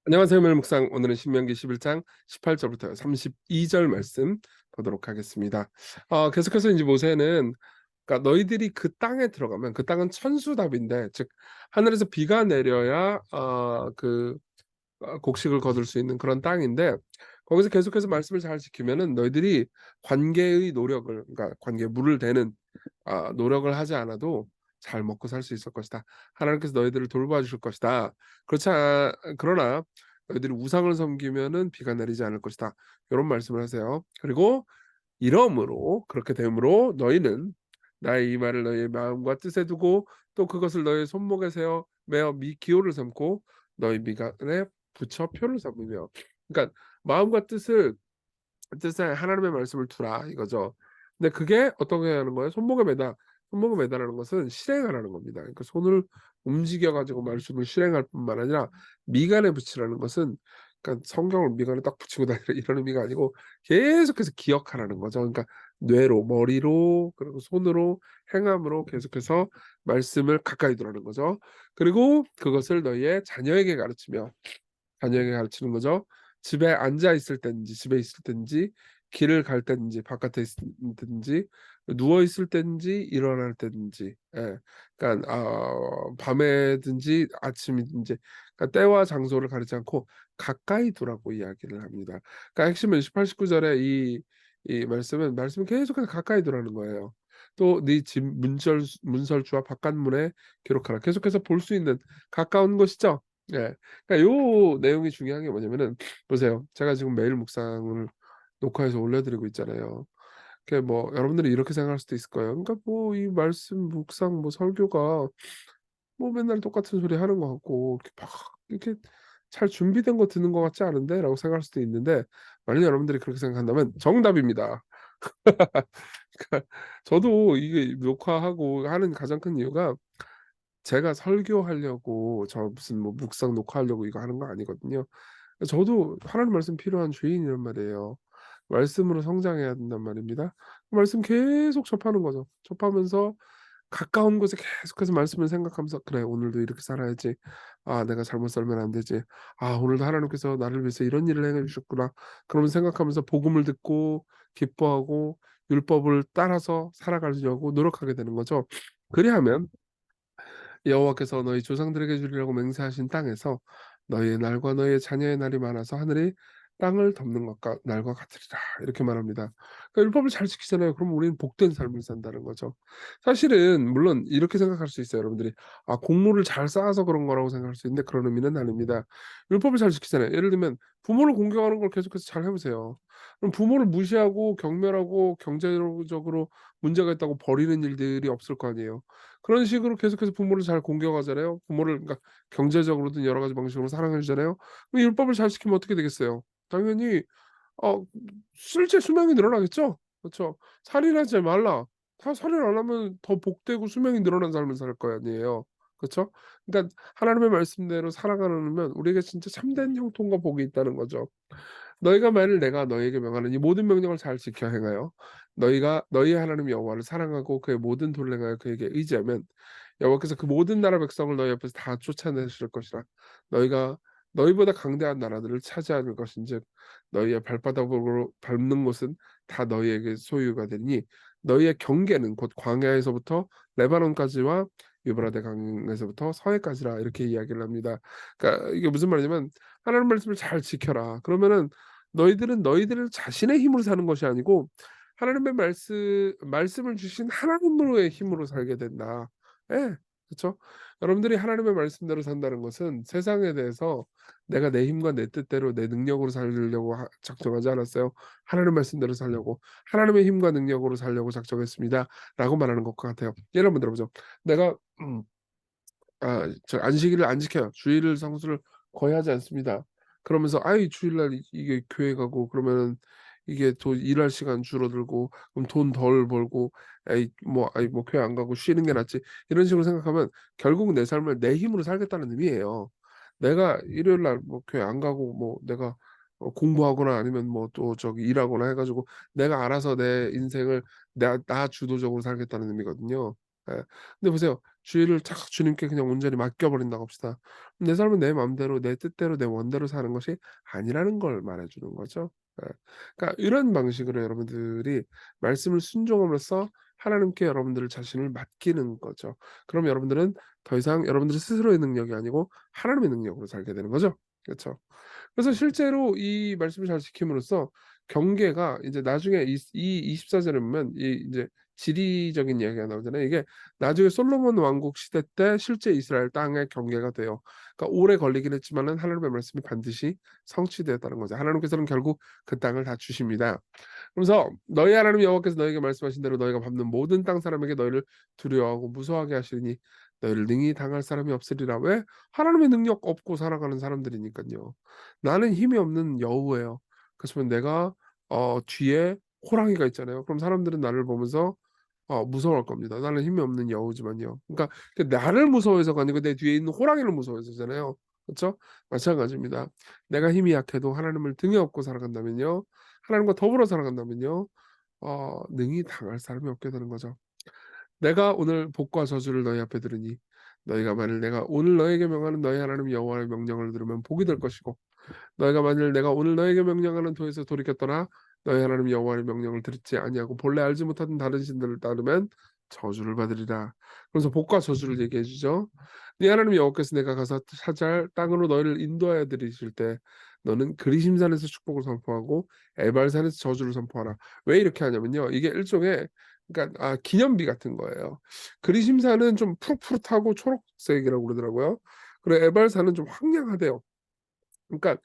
안녕하세요. 멜묵상. 오늘은 신명기 11장 18절부터 32절 말씀 보도록 하겠습니다. 계속해서 이제 모세는 그러니까 너희들이 그 땅에 들어가면 그 땅은 천수답인데 즉 하늘에서 비가 내려야 곡식을 거둘 수 있는 그런 땅인데 거기서 계속해서 말씀을 잘 지키면은 너희들이 관계의 노력을 그러니까 관계에 물을 대는 노력을 하지 않아도 잘 먹고 살 수 있을 것이다. 하나님께서 너희들을 돌봐 주실 것이다. 그러나 너희들이 우상을 섬기면은 비가 내리지 않을 것이다. 이런 말씀을 하세요. 그리고 이러므로 그렇게 되므로 너희는 나의 이 말을 너희의 마음과 뜻에 두고 또 그것을 너희의 손목에 세워 매어 기호를 삼고 너희 미간에 붙여 표를 삼으며 그러니까 마음과 뜻에 하나님의 말씀을 두라 이거죠. 근데 그게 어떻게 하는 거예요? 손목에 매다라는 것은 실행하라는 겁니다. 그러니까 손을 움직여 가지고 말씀을 실행할 뿐만 아니라 미간에 붙이라는 것은 그러니까 성경을 미간에 딱 붙이고 다니라 이런 의미가 아니고 계속해서 기억하라는 거죠. 그러니까 뇌로, 머리로, 그리고 손으로, 행함으로 계속해서 말씀을 가까이 두라는 거죠. 그리고 그것을 너희의 자녀에게 가르치는 거죠. 집에 있을 때인지 길을 갈 때인지 바깥에 있을 때인지 누워 있을 때인지 일어날 때인지 그러니까 밤에든지 아침이든지 그러니까 때와 장소를 가리지 않고 가까이 두라고 이야기를 합니다. 그러니까 핵심은 18, 19절에 이 말씀은 계속해서 가까이 두라는 거예요. 또 네 집 문설주와 바깥문에 기록하라. 계속해서 볼 수 있는 가까운 것이죠. 예. 그러니까 요 내용이 중요한 게 뭐냐면은 보세요. 제가 지금 매일 묵상을 녹화해서 올려드리고 있잖아요. 뭐 여러분들이 이렇게 생각할 수도 있을 거예요. 그러니까 뭐 이 말씀 묵상 뭐 설교가 뭐 맨날 똑같은 소리 하는 것 같고 이렇게 막 이렇게 잘 준비된 거 듣는 것 같지 않은데라고 생각할 수도 있는데 만약 여러분들이 그렇게 생각한다면 정답입니다. 그러니까 저도 이게 녹화하고 하는 가장 큰 이유가 제가 설교하려고 저 무슨 뭐 묵상 녹화하려고 이거 하는 거 아니거든요. 저도 하나님 말씀 필요한 죄인이란 말이에요. 말씀으로 성장해야 된단 말입니다. 말씀 계속 접하는 거죠. 접하면서 가까운 곳에 계속해서 말씀을 생각하면서 '그래 오늘도 이렇게 살아야지. 내가 잘못 살면 안 되지. 오늘도 하나님께서 나를 위해서 이런 일을 행해 주셨구나.' 그러면서 생각하면서 복음을 듣고 기뻐하고 율법을 따라서 살아가려고 노력하게 되는 거죠. 그리하면 여호와께서 너희 조상들에게 주리라고 맹세하신 땅에서 너희의 날과 너희의 자녀의 날이 많아서 하늘이 땅을 덮는 것과 날과 같으리라 이렇게 말합니다. 그러니까 율법을 잘 지키잖아요. 그럼 우리는 복된 삶을 산다는 거죠. 사실은 물론 이렇게 생각할 수 있어요. 여러분들이 공물을 잘 쌓아서 그런 거라고 생각할 수 있는데 그런 의미는 아닙니다. 율법을 잘 지키잖아요. 예를 들면 부모를 공경하는 걸 계속해서 잘 해보세요. 그럼 부모를 무시하고 경멸하고 경제적으로 문제가 있다고 버리는 일들이 없을 거 아니에요. 그런 식으로 계속해서 부모를 잘 공경하잖아요. 부모를 그러니까 경제적으로든 여러 가지 방식으로 사랑해 주잖아요. 그럼 율법을 잘 지키면 어떻게 되겠어요? 당연히 어 실제 수명이 늘어나겠죠. 그렇죠. 살인하지 말라. 다 살인 안 하면 더 복되고 수명이 늘어난 삶을 살 거 아니에요. 그렇죠? 그러니까 하나님의 말씀대로 살아가려면 우리에게 진짜 참된 형통과 복이 있다는 거죠. 너희가 만일 내가 너희에게 명하는 이 모든 명령을 잘 지켜 행하여 너희가 너희 하나님 여호와를 사랑하고 그의 모든 도를 행하여 그에게 의지하면 여호와께서 그 모든 나라 백성을 너희 앞에서 다 쫓아내실 것이라. 너희가 너희보다 강대한 나라들을 차지할 것인즉 너희의 발바닥으로 밟는 곳은 다 너희에게 소유가 되니 너희의 경계는 곧 광야에서부터 레바논까지와 유브라데 강에서부터 서해까지라 이렇게 이야기를 합니다. 그러니까 이게 무슨 말이냐면 하나님 말씀을 잘 지켜라. 그러면은 너희들은 너희들 자신의 힘으로 사는 것이 아니고 하나님의 말씀을 주신 하나님으로의 힘으로 살게 된다. 예. 그쵸? 여러분들이 하나님의 말씀대로 산다는 것은 세상에 대해서 내가 내 힘과 내 뜻대로 내 능력으로 살려고 작정하지 않았어요. 하나님 말씀대로 살려고 하나님의 힘과 능력으로 살려고 작정했습니다라고 말하는 것과 같아요. 예를 한번 들어보죠. 내가 저 안식일을 안 지켜요. 주일을 성수를 거의 하지 않습니다. 그러면서 아이 주일날 이게 교회 가고 그러면은 이게 또 일할 시간 줄어들고 그럼 돈 덜 벌고 아이 뭐 교회 안 가고 쉬는 게 낫지 이런 식으로 생각하면 결국 내 삶을 내 힘으로 살겠다는 의미예요. 내가 일요일 날 뭐 교회 안 가고 뭐 내가 공부하거나 아니면 뭐 또 저기 일하거나 해 가지고 내가 알아서 내 인생을 나 주도적으로 살겠다는 의미거든요. 예. 근데 보세요. 주의를 탁 주님께 그냥 온전히 맡겨 버린다고 합시다. 내 삶은 내 마음대로 내 뜻대로 내 원대로 사는 것이 아니라는 걸 말해 주는 거죠. 예. 그러니까 이런 방식으로 여러분들이 말씀을 순종함으로써 하나님께 여러분들 자신을 맡기는 거죠. 그럼 여러분들은 더 이상 여러분들 스스로의 능력이 아니고 하나님의 능력으로 살게 되는 거죠. 그렇죠? 그래서 실제로 이 말씀을 잘 지킴으로써 경계가 이제 나중에 이 24 절에 보면 이 이제 지리적인 이야기가 나오잖아요. 이게 나중에 솔로몬 왕국 시대 때 실제 이스라엘 땅의 경계가 돼요. 그러니까 오래 걸리긴 했지만은 하나님의 말씀이 반드시 성취되었다는 거죠. 하나님께서는 결국 그 땅을 다 주십니다. 그러면서 너희 하나님 여호와께서 너에게 말씀하신 대로 너희가 밟는 모든 땅 사람에게 너희를 두려워하고 무서워하게 하시리니 너희를 능히 당할 사람이 없으리라. 왜? 하나님의 능력 없고 살아가는 사람들이니까요. 나는 힘이 없는 여우예요. 그렇지만 내가 뒤에 호랑이가 있잖아요. 그럼 사람들은 나를 보면서 무서워할 겁니다. 나는 힘이 없는 여우지만요. 그러니까 그 나를 무서워해서가 아니고 내 뒤에 있는 호랑이를 무서워해서잖아요. 그렇죠? 마찬가지입니다. 내가 힘이 약해도 하나님을 등에 업고 살아간다면요. 하나님과 더불어 살아간다면요. 능히 당할 사람이 없게 되는 거죠. 내가 오늘 복과 저주를 너희 앞에 들으니 너희가 만일 내가 오늘 너에게 명하는 너희 하나님 여호와의 명령을 들으면 복이 될 것이고 너희가 만일 내가 오늘 너에게 명령하는 도에서 돌이켰더라 너희 하나님 여호와의 명령을 듣지 아니하고 본래 알지 못하던 다른 신들을 따르면 저주를 받으리라. 그래서 복과 저주를 얘기해 주죠. 네 하나님 여호와께서 내가 가서 차지할 땅으로 너희를 인도하여 들이실 때 너는 그리심산에서 축복을 선포하고 에발산에서 저주를 선포하라. 왜 이렇게 하냐면요. 이게 일종의 그러니까 기념비 같은 거예요. 그리심산은 좀 푸릇푸릇하고 초록색이라고 그러더라고요. 그리고 에발산은 좀 황량하대요. 그러니까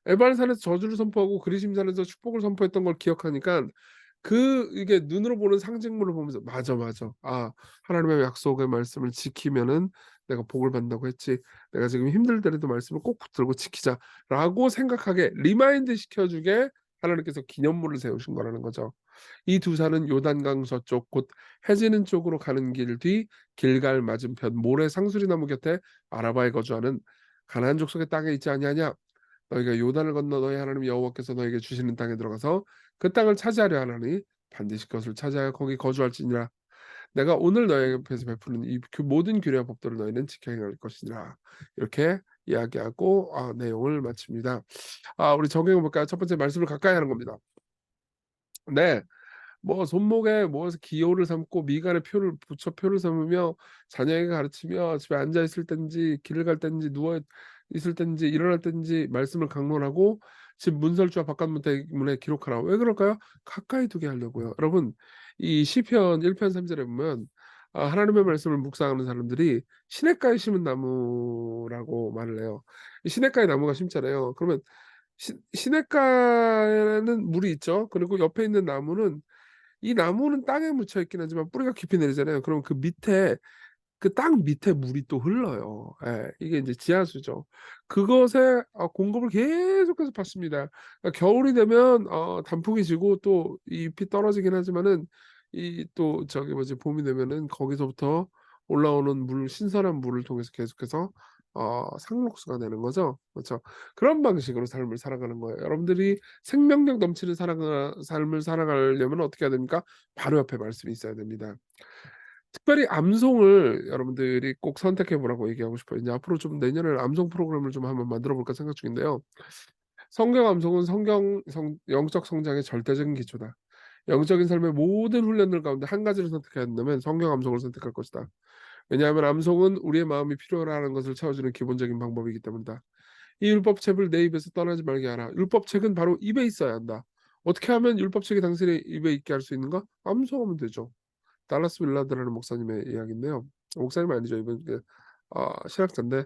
에발산에서 저주를 선포하고 그리심산에서 축복을 선포했던 걸 기억하니까 이게 눈으로 보는 상징물을 보면서 '맞아, 맞아. 하나님의 약속의 말씀을 지키면은 내가 복을 받는다고 했지. 내가 지금 힘들더라도 말씀을 꼭 붙들고 지키자.'라고 생각하게 리마인드 시켜 주게 하나님께서 기념물을 세우신 거라는 거죠. 이 두 산은 요단강 저쪽 곧 해지는 쪽으로 가는 길 뒤 길갈 맞은편 모래 상수리 나무 곁에 아라바에 거주하는 가나안 족속의 땅에 있지 아니하냐. 너희가 요단을 건너 너희 하나님 여호와께서 너에게 주시는 땅에 들어가서 그 땅을 차지하려 하나니 반드시 그것을 차지하여 거기 거주할지니라. 내가 오늘 너희 앞에서 베푸는 이 모든 규례와 법도를 너희는 지켜 행할 것이니라. 이렇게 이야기하고 내용을 마칩니다. 우리 적용해 볼까요? 첫 번째 말씀을 가까이 하는 겁니다. 네. 뭐 손목에 무엇을 기호를 삼고 미간에 표를 붙여 표를 삼으며 자녀에게 가르치며 집에 앉아 있을 땐지 길을 갈 땐지 누워 있을 땐지 일어날 땐지 말씀을 강론하고 집 문설주와 바깥문 대문에 기록하라. 왜 그럴까요? 가까이 두게 하려고요. 여러분 이 시편 1편 3절에 보면 하나님의 말씀을 묵상하는 사람들이 시냇가에 심은 나무라고 말을 해요. 이 시냇가에 나무가 심잖아요. 그러면 시냇가에는 물이 있죠. 그리고 옆에 있는 나무는 이 나무는 땅에 묻혀 있긴 하지만 뿌리가 깊이 내리잖아요. 그럼 그 밑에 그 땅 밑에 물이 또 흘러요. 예. 이게 인제 지하수죠. 그것에 공급을 계속해서 받습니다. 그러니까 겨울이 되면 단풍이 지고 또 잎이 떨어지긴 하지만은 이 또 저기 뭐지 봄이 되면은 거기서부터 올라오는 물 신선한 물을 통해서 계속해서 상록수가 되는 거죠. 그렇죠. 그런 방식으로 삶을 살아가는 거예요. 여러분들이 생명력 넘치는 삶을 살아가려면 어떻게 해야 됩니까? 바로 옆에 말씀이 있어야 됩니다. 특별히 암송을 여러분들이 꼭 선택해 보라고 얘기하고 싶어요. 이제 앞으로 좀 내년에는 암송 프로그램을 좀 한번 만들어 볼까 생각 중인데요. 성경 암송은 영적 성장의 절대적인 기초다. 영적인 삶의 모든 훈련들 가운데 한 가지를 선택해야 된다면 성경 암송을 선택할 것이다. 왜냐하면 암송은 우리의 마음이 필요로 하는 것을 채워주는 기본적인 방법이기 때문이다. 이 율법책을 내 입에서 떠나지 말게 하라. 율법책은 바로 입에 있어야 한다. 어떻게 하면 율법책이 당신의 입에 있게 할 수 있는가? 암송하면 되죠. 달라스 윌라드라는 목사님의 이야기인데요. 목사님 아니죠. 이분 신학자인데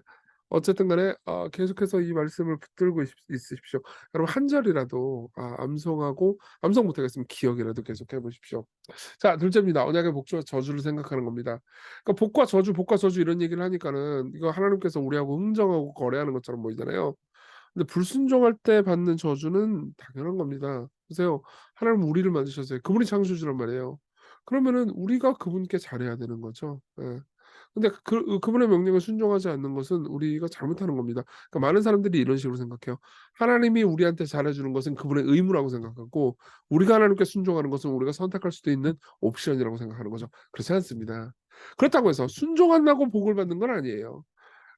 어쨌든 간에 계속해서 이 말씀을 붙들고 있으십시오. 여러분 한 절이라도 암송하고 암송 못하겠으면 기억이라도 계속해 보십시오. 자, 둘째입니다. 언약의 복주와 저주를 생각하는 겁니다. 그러니까 복과 저주 이런 얘기를 하니까는 이거 하나님께서 우리하고 흥정하고 거래하는 것처럼 보이잖아요. 근데 불순종할 때 받는 저주는 당연한 겁니다. 보세요. 하나님은 우리를 만드셨어요. 그분이 창조주란 말이에요. 그러면은 우리가 그분께 잘해야 되는 거죠. 예. 근데 그분의 명령에 순종하지 않는 것은 우리가 잘못하는 겁니다. 그러니까 많은 사람들이 이런 식으로 생각해요. 하나님이 우리한테 잘해 주는 것은 그분의 의무라고 생각하고 우리가 하나님께 순종하는 것은 우리가 선택할 수도 있는 옵션이라고 생각하는 거죠. 그렇지 않습니다. 그렇다고 해서 순종한다고 복을 받는 건 아니에요.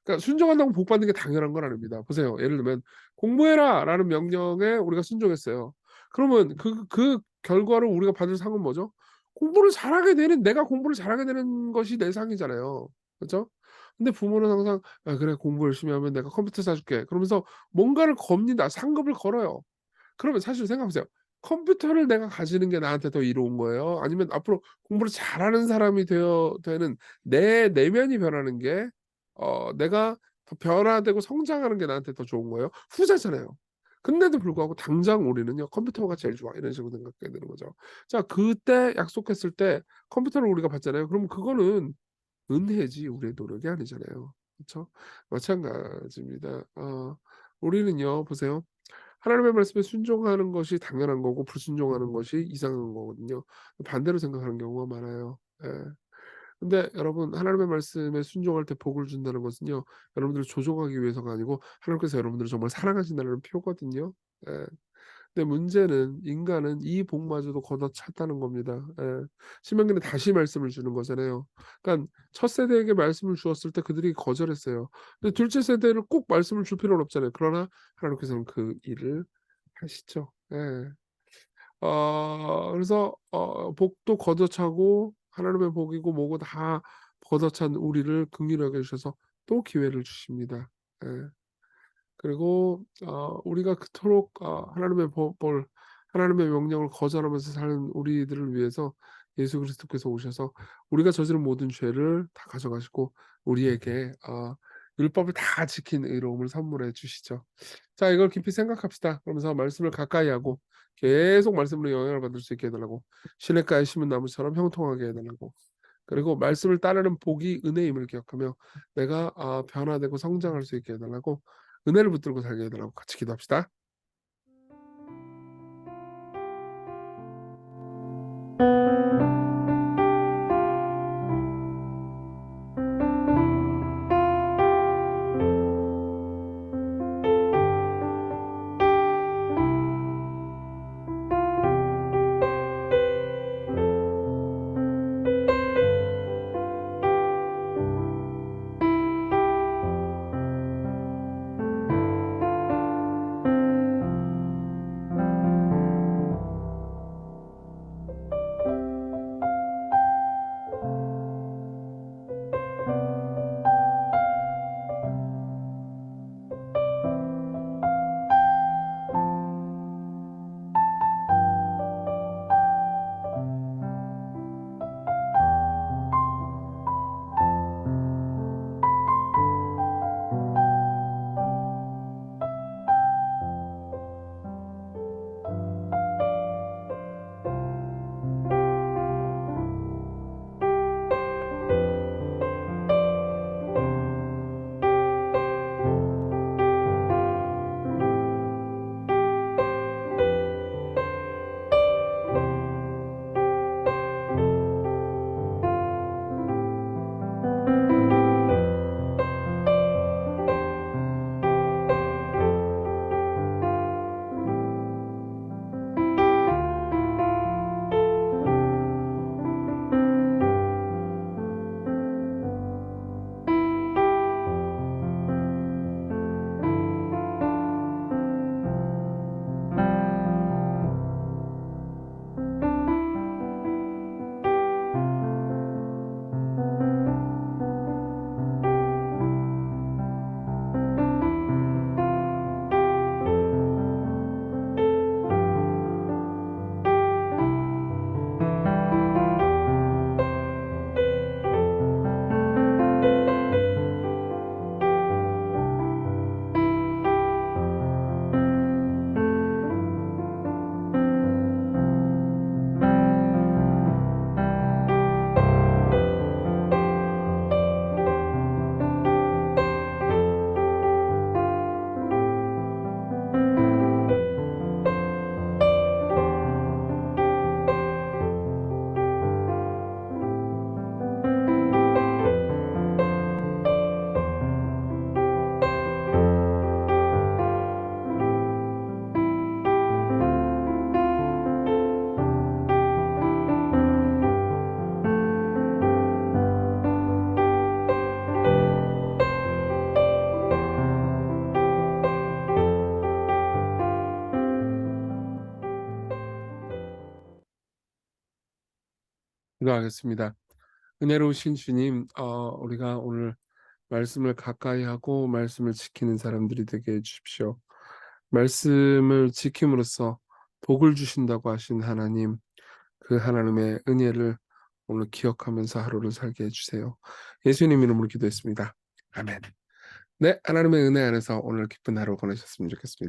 그러니까 순종한다고 복 받는 게 당연한 건 아닙니다. 보세요. 예를 들면 공부해라라는 명령에 우리가 순종했어요. 그러면 그 결과로 우리가 받을 상은 뭐죠? 공부를 잘하게 되는 내가 공부를 잘하게 되는 것이 내 상이잖아요. 그렇죠? 근데 부모는 항상 아, 그래 공부 열심히 하면 내가 컴퓨터 사줄게. 그러면서 뭔가를 겁니다. 상급을 걸어요. 그러면 사실 생각해 보세요. 컴퓨터를 내가 가지는 게 나한테 더 이로운 거예요? 아니면 앞으로 공부를 잘하는 사람이 되는 내 내면이 변하는 게 내가 더 변화되고 성장하는 게 나한테 더 좋은 거예요? 후자잖아요. 근데도 불구하고 당장 우리는요. '컴퓨터가 제일 좋아.' 이런 식으로 생각하게 되는 거죠. 자 그때 약속했을 때 컴퓨터를 우리가 받잖아요. 그럼 그거는 은혜지 우리의 노력이 아니잖아요. 그쵸? 마찬가지입니다. 우리는요 보세요. 하나님의 말씀에 순종하는 것이 당연한 거고 불순종하는 것이 이상한 거거든요. 반대로 생각하는 경우가 많아요. 예. 근데 여러분 하나님의 말씀에 순종할 때 복을 준다는 것은요. 여러분들을 조종하기 위해서가 아니고 하나님께서 여러분들을 정말 사랑하신다는 표거든요. 예. 근데 문제는 인간은 이 복마저도 걷어찼다는 겁니다. 예. 신명기는 다시 말씀을 주는 거잖아요. 그러니까 첫 세대에게 말씀을 주었을 때 그들이 거절했어요. 근데 둘째 세대를 꼭 말씀을 줄 필요는 없잖아요. 그러나 하나님께서는 그 일을 하시죠. 예. 그래서 복도 걷어차고 하나님의 복이고 뭐고 다 걷어찬 우리를 긍휼히 여겨 주셔서 또 기회를 주십니다. 예. 그리고 우리가 그토록 하나님의 법을 하나님의 명령을 거절하면서 사는 우리들을 위해서 예수 그리스도께서 오셔서 우리가 저지른 모든 죄를 다 가져가시고 우리에게 율법을 다 지킨 의로움을 선물해 주시죠. 자 이걸 깊이 생각합시다. 그러면서 말씀을 가까이 하고 계속 말씀으로 영향을 받을 수 있게 해 달라고 시냇가에 심은 나무처럼 형통하게 해 달라고 그리고 말씀을 따르는 복이 은혜임을 기억하며 내가 변화되고 성장할 수 있게 해 달라고 은혜를 붙들고 살게 해 달라고 같이 기도합시다. 기도하겠습니다. 은혜로우신 주님, 우리가 오늘 말씀을 가까이 하고 말씀을 지키는 사람들이 되게 해 주십시오. 말씀을 지킴으로써 복을 주신다고 하신 하나님, 그 하나님의 은혜를 오늘 기억하면서 하루를 살게 해주세요. 예수님 이름으로 기도했습니다. 아멘. 네, 하나님의 은혜 안에서 오늘 기쁜 하루 보내셨으면 좋겠습니다.